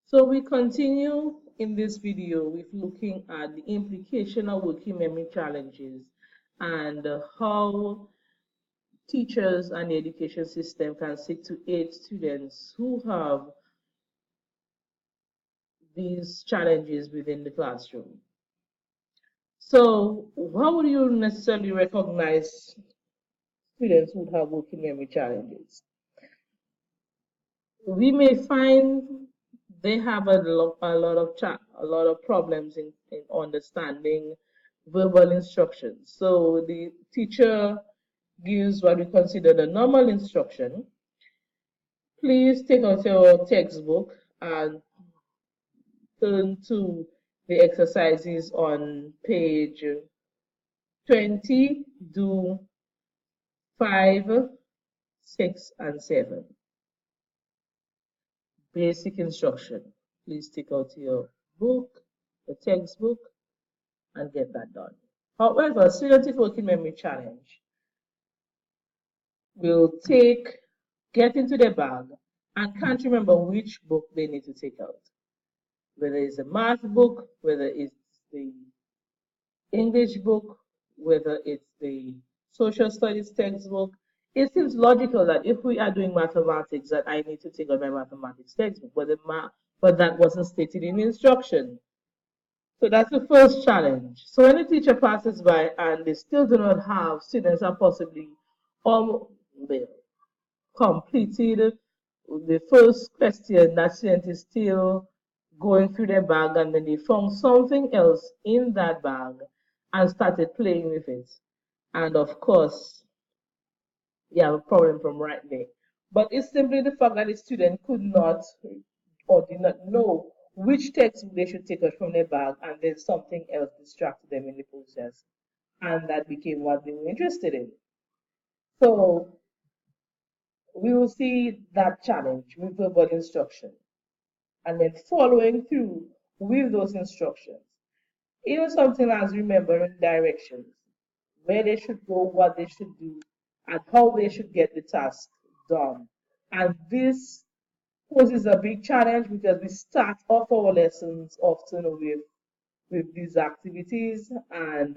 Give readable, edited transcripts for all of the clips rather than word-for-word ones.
So we continue in this video with looking at the implication of working memory challenges and how teachers and the education system can seek to aid students who have these challenges within the classroom. So how would you necessarily recognize students who have working memory challenges? We may find they have a lot of problems in understanding verbal instructions. So the teacher gives what we consider the normal instruction. Please take out your textbook and turn to the exercises on page 20. Do 5, 6, and 7. Basic instruction. Please take out your book, the textbook, and get that done. However, student with working memory challenge will get into their bag and can't remember which book they need to take out. Whether it's a math book, whether it's the English book, whether it's the social studies textbook. It seems logical that if we are doing mathematics, that I need to take out my mathematics textbook, but that wasn't stated in the instruction. So that's the first challenge. So when a teacher passes by and they still do not have students are possibly well, completed the first question, that student is still going through their bag and then they found something else in that bag and started playing with it. And of course, you have a problem from right there. But it's simply the fact that the student could not or did not know which textbook they should take out from their bag, and then something else distracted them in the process. And that became what they were interested in. So we will see that challenge with verbal instruction and then following through with those instructions. Even something as remembering directions, where they should go, what they should do, and how they should get the task done. And this poses a big challenge because we start off our lessons often with these activities, and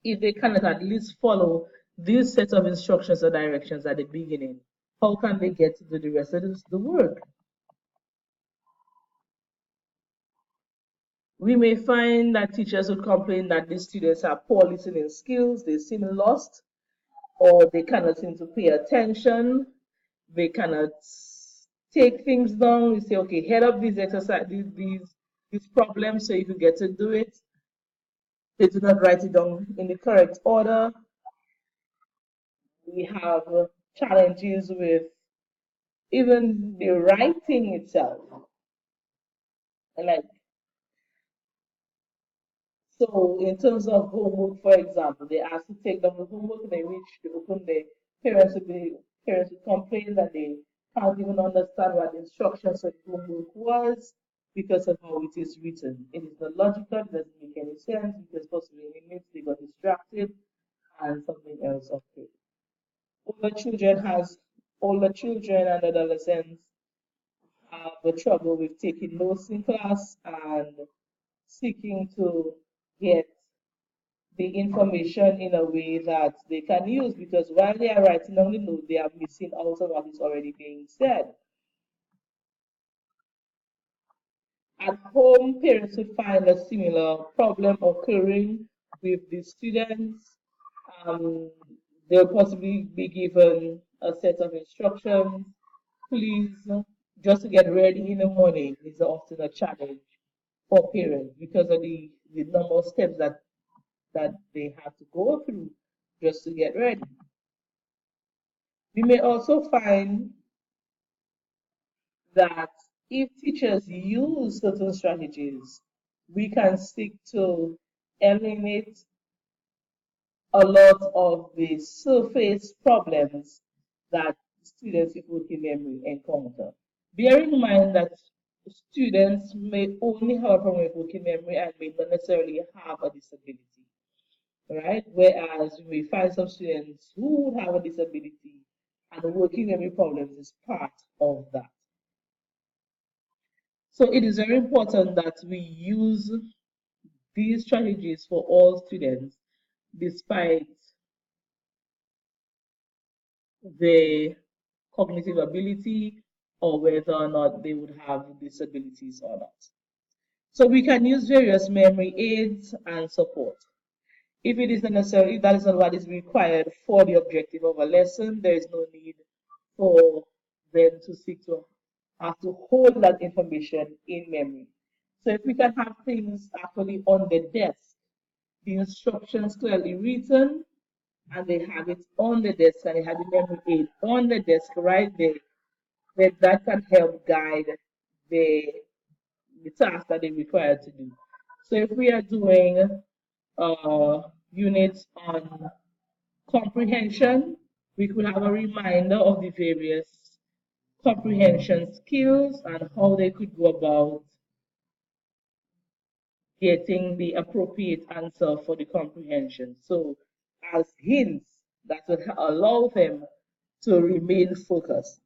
if they cannot at least follow these sets of instructions or directions at the beginning, how can they get to do the rest of the work? We may find that teachers would complain that these students have poor listening skills, they seem lost, or they cannot seem to pay attention, they cannot take things down. We say, okay, head up these exercises, these problems so you can get to do it. They do not write it down in the correct order. We have challenges with even the writing itself. Like, so in terms of homework, for example, they ask to take down the homework and they reach to open the parents would complain that they can't even understand what the instructions of the homework was because of how it is written. It is not logical, it doesn't make any sense because possibly in the midst they got distracted and something else occurred. Older children has older children and adolescents have the trouble with taking notes in class and seeking to get the information in a way that they can use because while they are writing on the note, they are missing out on what is already being said. At home, parents will find a similar problem occurring with the students. Um, they'll possibly be given a set of instructions. Please, just to get ready in the morning is often a challenge for parents because of the number of steps that they have to go through just to get ready. We may also find that if teachers use certain strategies, we can seek to eliminate a lot of the surface problems that students with working memory encounter. Bear in mind that students may only have a problem with working memory and may not necessarily have a disability, right? Whereas we find some students who have a disability and working memory problems is part of that. So it is very important that we use these strategies for all students, despite their cognitive ability or whether or not they would have disabilities or not. So we can use various memory aids and support. If it is necessary, if that is not what is required for the objective of a lesson, there is no need for them to seek to have to hold that information in memory. So if we can have things actually on the desk, the instructions clearly written, and they have it on the desk, and they have the memory aid on the desk right there, then that can help guide the, the task that they require to do. So if we are doing units on comprehension, we could have a reminder of the various comprehension skills and how they could go about getting the appropriate answer for the comprehension. So as hints that would allow them to remain focused.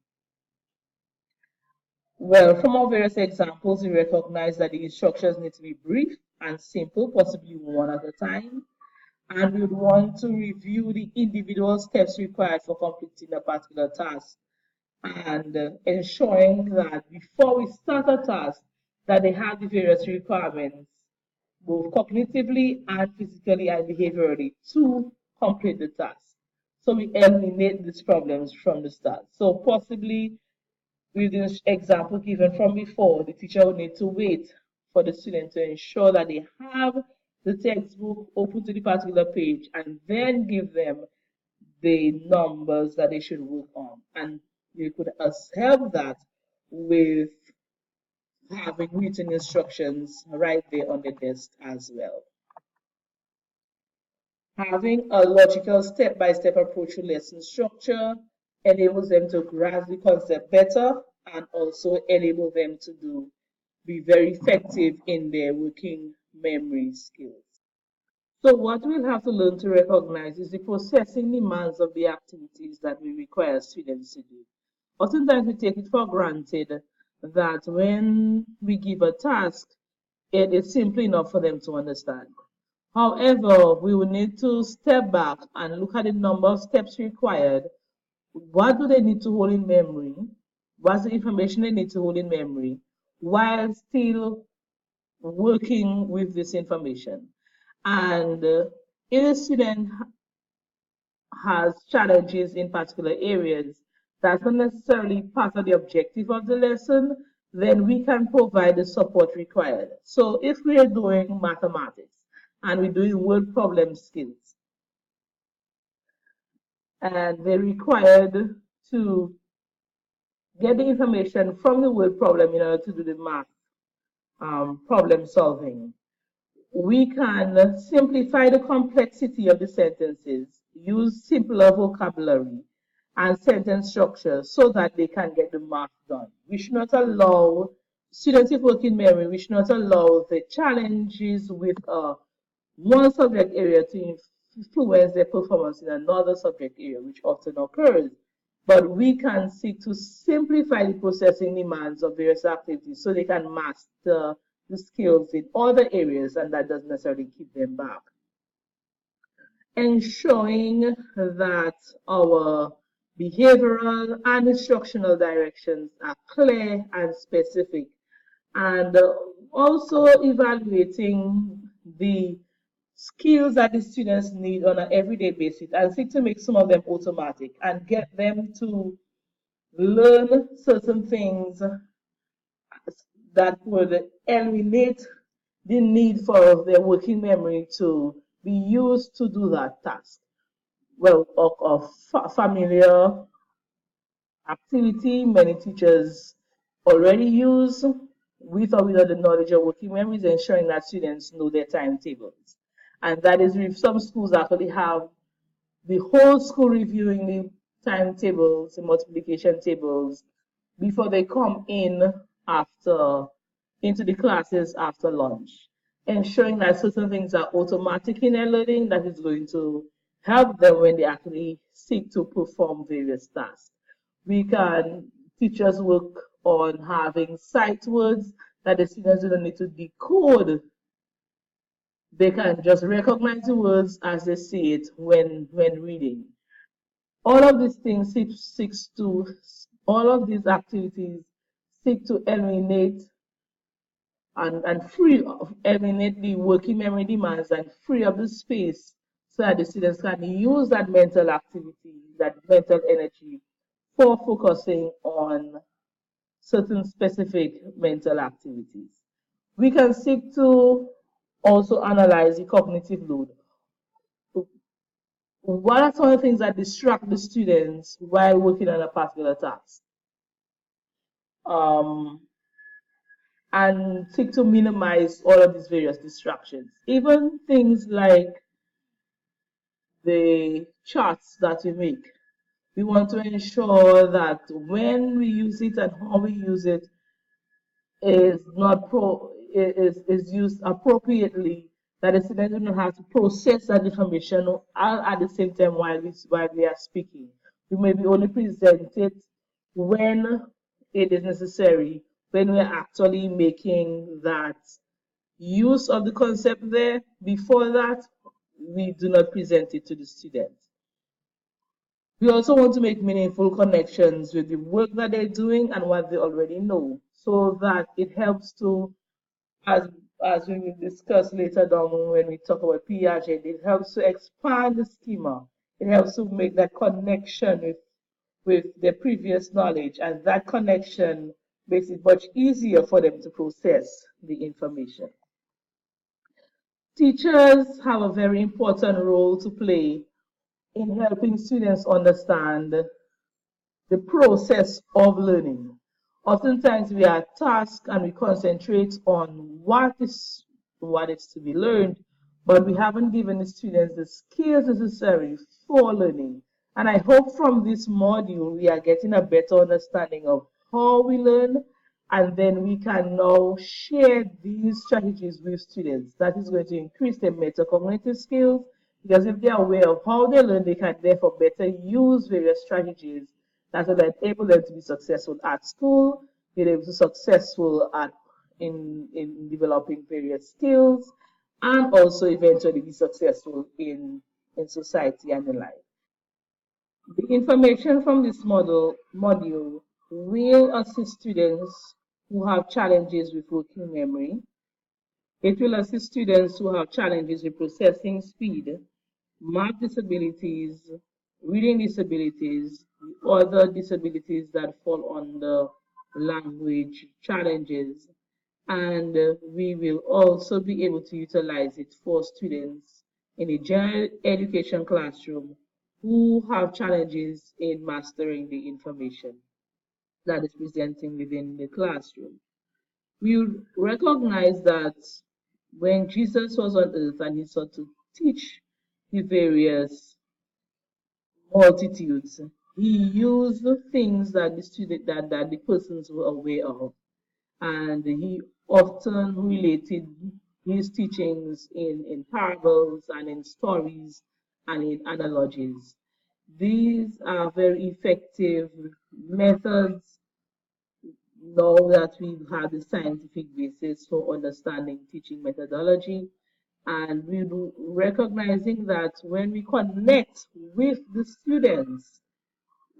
Well, from our various examples, we recognize that the instructions need to be brief and simple, possibly one at a time. And we would want to review the individual steps required for completing a particular task and ensuring that before we start a task, that they have the various requirements, both cognitively and physically and behaviorally, to complete the task. So we eliminate these problems from the start. So possibly with this example given from before, the teacher will need to wait for the student to ensure that they have the textbook open to the particular page and then give them the numbers that they should work on. And you could help that with having written instructions right there on the desk as well. Having a logical step-by-step approach to lesson structure enables them to grasp the concept better and also enable them to be very effective in their working memory skills. So what we'll have to learn to recognize is the processing demands of the activities that we require students to do. Oftentimes we take it for granted that when we give a task, it is simple enough for them to understand. However, we will need to step back and look at the number of steps required. What do they need to hold in memory? What's the information they need to hold in memory while still working with this information? And if a student has challenges in particular areas, that's not necessarily part of the objective of the lesson, then we can provide the support required. So if we are doing mathematics and we're doing word problem skills, and they're required to get the information from the word problem in order to do the math problem solving, we can simplify the complexity of the sentences, use simpler vocabulary and sentence structure so that they can get the math done. We should not allow students with working memory, we should not allow the challenges with one subject area to influence their performance in another subject area, which often occurs. But we can seek to simplify the processing demands of various activities so they can master the skills in other areas, and that doesn't necessarily keep them back. Ensuring that our behavioral and instructional directions are clear and specific, and also evaluating the skills that the students need on an everyday basis and seek to make some of them automatic and get them to learn certain things that would eliminate the need for their working memory to be used to do that task. Well, of familiar activity many teachers already use with or without the knowledge of working memories, ensuring that students know their timetables. And that is if some schools actually have the whole school reviewing the timetables, the multiplication tables, before they come in after into the classes after lunch, ensuring that certain things are automatic in their learning that is going to help them when they actually seek to perform various tasks. We can teachers work on having sight words that the students don't need to decode. They can just recognize the words as they see it when reading. All of these things seeks to, all of these activities seek to eliminate and free eliminate the working memory demands and free up the space so that the students can use that mental activity, that mental energy for focusing on certain specific mental activities. We can seek to also analyze the cognitive load. What are some of the things that distract the students while working on a particular task? Um, and seek to minimize all of these various distractions. Even things like the charts that we make. We want to ensure that when we use it and how we use it is not is used appropriately, that the students do not have to process that information at the same time while we are speaking. We maybe only present it when it is necessary, when we are actually making that use of the concept there. Before that, we do not present it to the students. We also want to make meaningful connections with the work that they're doing and what they already know, so that it helps to, as as we will discuss later down when we talk about Piaget, it helps to expand the schema. It helps to make that connection with their previous knowledge, and that connection makes it much easier for them to process the information. Teachers have a very important role to play in helping students understand the process of learning. Oftentimes we are tasked and we concentrate on what is to be learned, but we haven't given the students the skills necessary for learning. And I hope from this module we are getting a better understanding of how we learn, and then we can now share these strategies with students. That is going to increase their metacognitive skills, because if they are aware of how they learn, they can therefore better use various strategies that will enable them to be successful at school, be able to be successful in developing various skills, and also eventually be successful in society and in life. The information from this module will assist students who have challenges with working memory. It will assist students who have challenges with processing speed, math disabilities, reading disabilities, other disabilities that fall under language challenges. And we will also be able to utilize it for students in a general education classroom who have challenges in mastering the information that is presenting within the classroom. We recognize that when Jesus was on earth and he sought to teach the various multitudes, he used the things that that the persons were aware of, and he often related his teachings in parables and in stories and in analogies. These are very effective methods now that we've had the scientific basis for understanding teaching methodology, and we do recognizing that when we connect with the students,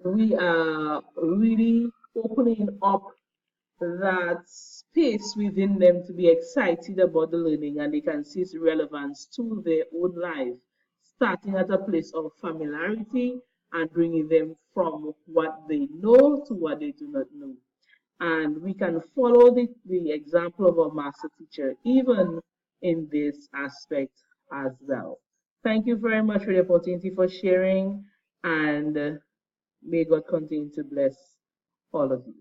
we are really opening up that space within them to be excited about the learning, and they can see its relevance to their own life, starting at a place of familiarity and bringing them from what they know to what they do not know. And we can follow the example of our master teacher even in this aspect as well. Thank you very much for the opportunity for sharing, and may God continue to bless all of you.